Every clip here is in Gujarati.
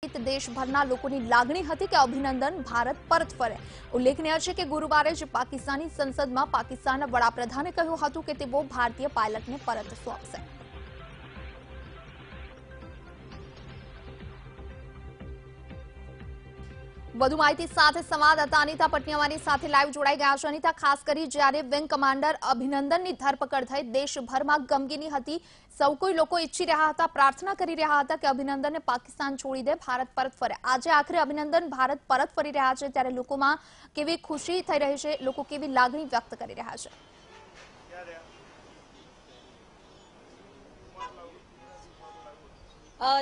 સહિત દેશભરના લોકોની લાગણી હતી કે અભિનંદન ભારત પરત ફરે। ઉલ્લેખનીય છે કે ગુરુવારે જ પાકિસ્તાની સંસદમાં પાકિસ્તાનના વડાપ્રધાને કહ્યું હતું કે તેઓ ભારતીય પાયલટને પરત સોંપશે। વધુ માહિતી સાથે સંવાદદાતા અનિતા પટનિયાવાની સાથે લાઈવ જોડાઈ ગયા છે। અનિતા, ખાસ કરી જ્યારે વિંગ કમાન્ડર અભિનંદનની ધરપકડ થઈ દેશભરમાં ગમગીની હતી। સૌ કોઈ લોકો ઈચ્છી રહ્યા હતા, પ્રાર્થના કરી રહ્યા હતા કે અભિનંદનને પાકિસ્તાન છોડી દે, ભારત પરત ફરે। આજે આખરે અભિનંદન ભારત પરત ફરી રહ્યા છે ત્યારે લોકોમાં કેવી ખુશી થઈ રહી છે, લોકો કેવી લાગણી વ્યક્ત કરી રહ્યા છે?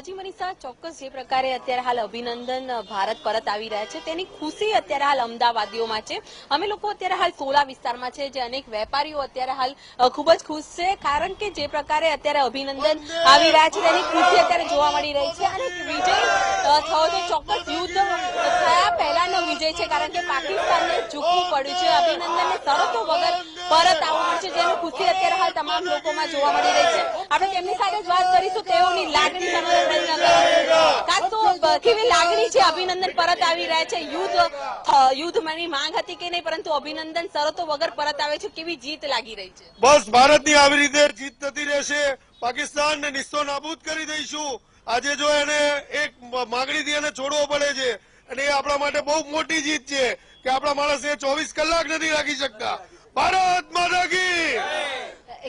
જી મનીષા, ચોક્કસ જે પ્રકારે અત્યારે હાલ અભિનંદન ભારત પરત આવી રહ્યા છે તેની ખુશી અત્યારે હાલ અમદાવાદીઓમાં છે। અમે લોકો અત્યારે હાલ સોલા વિસ્તારમાં છે, જે અનેક વેપારીઓ અત્યારે હાલ ખૂબ જ ખુશ છે, કારણ કે જે પ્રકારે અત્યારે અભિનંદન આવી રહ્યા છે તેની ખુશી અત્યારે જોવા મળી રહી છે। અને વિજય થયો તો ચોક્કસ યુદ્ધ થયા પહેલાનો વિજય છે, કારણ કે પાકિસ્તાનને ઝૂકવું પડ્યું છે, અભિનંદનને શરતો વગર પરત આવવું પડશે, જેની ખુશી અત્યારે હાલ તમામ લોકોમાં જોવા મળી રહી છે। આપણે તેમની સાથે જ વાત કરીશું, તેઓની લાગણી કેવી લાગણી છે? અભિનંદન પરત આવી રહ્યા છે, યુદ્ધની માંગ હતી કે નહીં, પરંતુ અભિનંદન શરતો વગર પરત આવે છે, કેવી જીત લાગી રહી છે? બસ ભારતની આવી રીતે જીત થતી રહેશે, પાકિસ્તાનને નિસ્તો નાબૂદ કરી દઈશું। આજે જો એને એક માગણીથી એને છોડવો પડે છે અને એ આપણા માટે બહુ મોટી જીત છે કે આપણા માણસ એ 24 કલાક નથી રાખી શકતા। ભારત માતા કી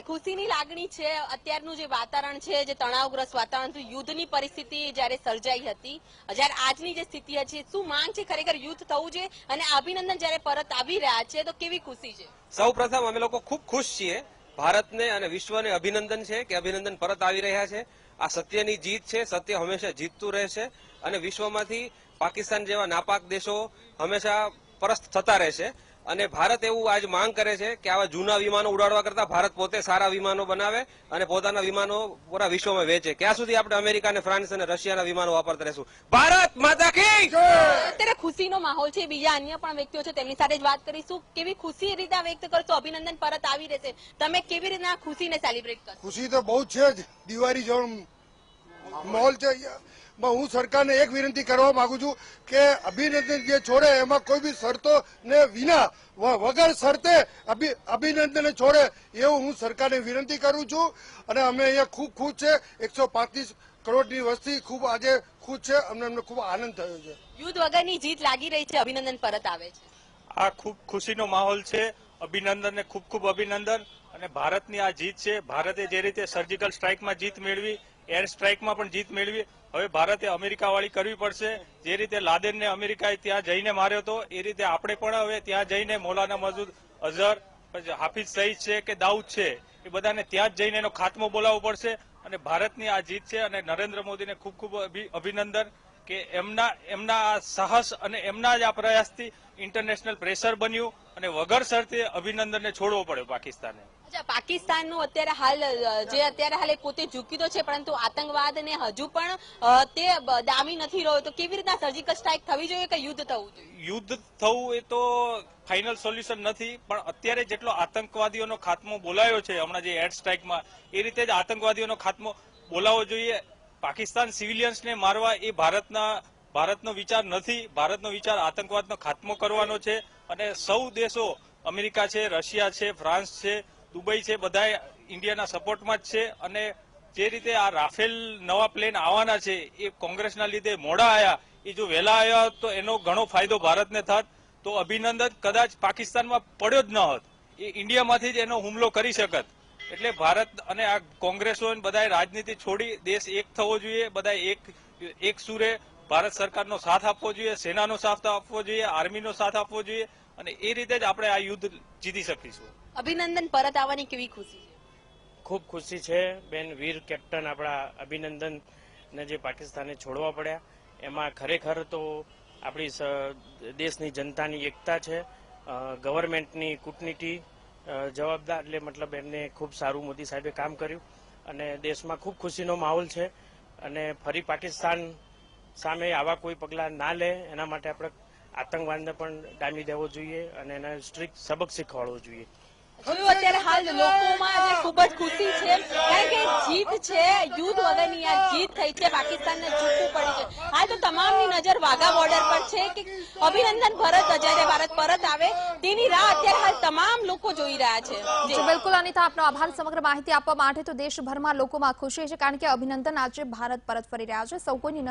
ખુશીની લાગણી છે। અત્યારનું જે વાતાવરણ છે, જે તણાવગ્રસ્ત વાતાવરણ હતું, યુદ્ધની પરિસ્થિતિ જયારે સર્જાઈ હતી, જયારે આજની જે સ્થિતિ છે, શું માંગ છે ખરેખર યુદ્ધ થવું જોઈએ અને અભિનંદન જયારે પરત આવી રહ્યા છે તો કેવી ખુશી છે? સૌ પ્રથમ અમે લોકો ખૂબ ખુશ છીએ, ભારતને અને વિશ્વને અભિનંદન છે કે અભિનંદન પરત આવી રહ્યા છે। આ સત્યની જીત છે, સત્ય હંમેશા જીતતું રહેશે અને વિશ્વમાંથી પાકિસ્તાન જેવા નાપાક દેશો હંમેશા પરસ્ત થતા રહેશે। અને ભારત એવું આજ માંગ કરે છે કે આવા જૂના વિમાનો ઉડાડવા કરતા ભારત પોતે સારા વિમાનો બનાવે અને પોતાના વિમાનો પૂરા વિશ્વમાં વેચે। ક્યાં સુધી આપણે અમેરિકા અને ફ્રાન્સ અને રશિયાના વિમાનો વાપરતા રહેશું? ભારત માતા કી જય! અત્યારે ખુશીનો માહોલ છે, બીજા અન્ય પણ વ્યક્તિઓ છે, તેમની સાથે જ વાત કરીશું। કેવી ખુશી રીતે વ્યક્ત કરશો? અભિનંદન પરત આવી રહેશે, તમે કેવી રીતના ખુશીને સેલિબ્રેટ કરશો? ખુશી તો બહુ છે જ, દિવાળી જેવો માહોલ છે। હું સરકારને એક વિનંતી કરવા માંગુ છું કે અભિનંદન જે છોડે એમાં કોઈ બી શરતો ને વિના વગર શરતે અભિનંદન છોડે એવું હું સરકારને વિનંતી કરું છું। અને અમે અહીંયા ખૂબ ખુશ છે, 135 કરોડની વસ્તી ખૂબ આજે ખુશ છે, અમને ખૂબ આનંદ થયો છે। યુદ્ધ વગરની જીત લાગી રહી છે, અભિનંદન પરત આવે છે। આ ખૂબ ખુશીનો માહોલ છે, અભિનંદનને ખૂબ ખૂબ અભિનંદન। અને ભારતની આ જીત છે, ભારતે જે રીતે સર્જિકલ સ્ટ્રાઇકમાં જીત મેળવી, એર સ્ટ્રાઇકમાં પણ જીત મેળવી, હવે ભારતે અમેરિકા વાળી કરવી પડશે। જે રીતે લાદેનને અમેરિકાએ ત્યાં જઈને માર્યો હતો, એ રીતે આપણે પણ હવે ત્યાં જઈને મૌલાના મસૂદ અઝહર, હાફિઝ સઈદ છે કે દાઉદ છે, એ બધાને ત્યાં જ જઈને એનો ખાત્મો બોલાવવો પડશે। અને ભારતની આ જીત છે અને નરેન્દ્ર મોદીને ખૂબ ખૂબ અભિનંદન કે એમના આ સાહસ અને એમના જ આ પ્રયાસથી ઇન્ટરનેશનલ પ્રેશર બન્યું અને વગર શરતે અભિનંદનને છોડવો પડ્યો પાકિસ્તાને। પાકિસ્તાનનું અત્યારે હાલ પોતે ઝૂકી તો છે, પરંતુ આતંકવાદને હજુ પણ તે દામી નથી રહ્યો, તો કેવી રીતના સર્જિકલ સ્ટ્રાઇક થવી જોઈએ કે યુદ્ધ થવું જોઈએ? યુદ્ધ થવું એ તો ફાઇનલ સોલ્યુશન નથી, પણ અત્યારે જેટલો આતંકવાદીઓનો ખાત્મો બોલાયો છે હમણાં જે એર સ્ટ્રાઇકમાં, એ રીતે જ આતંકવાદીઓનો ખાત્મો બોલાવવો જોઈએ। પાકિસ્તાન સિવિલિયન્સને મારવા એ ભારતનો વિચાર નથી, ભારતનો વિચાર આતંકવાદનો ખાત્મો કરવાનો છે। અને સૌ દેશો, અમેરિકા છે, રશિયા છે, ફ્રાન્સ છે, દુબઈ છે, બધા ઇન્ડિયાના સપોર્ટમાં જ છે। અને જે રીતે આ રાફેલ નવા પ્લેન આવવાના છે એ કોંગ્રેસના લીધે મોડા આવ્યા, એ જો વહેલા આવ્યા તો એનો ઘણો ફાયદો ભારતને થાત, તો અભિનંદન કદાચ પાકિસ્તાનમાં પડ્યો જ ન હોત, એ ઇન્ડિયામાંથી જ એનો હુમલો કરી શકત। એટલે ભારત અને આ કોંગ્રેસો બધાએ રાજનીતિ છોડી દેશ એક થવો જોઈએ, બધા એક સુરે ભારત સરકારનો સાથ આપવો જોઈએ, સેનાનો સાથ આપવો જોઈએ, આર્મીનો સાથ આપવો જોઈએ, અને એ રીતે જ આપણે આ યુદ્ધ જીતી શકીશું। અભિનંદન પરત આવવાની કેવી ખુશી છે? ખૂબ ખુશી છે બેન, વીર કેપ્ટન આપણા અભિનંદનને જે પાકિસ્તાને છોડવા પડ્યા, એમાં ખરેખર તો આપણી દેશની જનતાની એકતા છે, ગવર્મેન્ટની કૂટનીતિ જવાબદાર, એટલે મતલબ એમને ખૂબ સારું મોદી સાહેબે કામ કર્યું અને દેશમાં ખૂબ ખુશીનો માહોલ છે। અને ફરી પાકિસ્તાન સામે આવા કોઈ પગલાં ના લે એના માટે આપણે આતંકવાદને પણ ડામી દેવો જોઈએ અને એને સ્ટ્રિક્ટ સબક શીખવાડવો જોઈએ। જોયું અત્યારે હાલ લોકોમાં જે ખૂબ જ ખુશી છે કારણ કે જીત છે, યુદ્ધ વગરની આ જીત થઈ છે, પાકિસ્તાનને ઝૂકવું પડ્યું છે. હાલ તો તમામની નજર વાઘા બોર્ડર પર છે કે અભિનંદન ભરત જ્યારે ભારત પરત આવે તેની રાહ અત્યારે હાલ તમામ લોકો જોઈ રહ્યા છે. જી બિલકુલ અનિતા, આપનો આભાર સમગ્ર માહિતી આપવા માટે. તો દેશભરમાં લોકોમાં ખુશી છે કારણ કે અભિનંદન આજે ભારત પરત ફરી રહ્યા છે. સૌ કોઈની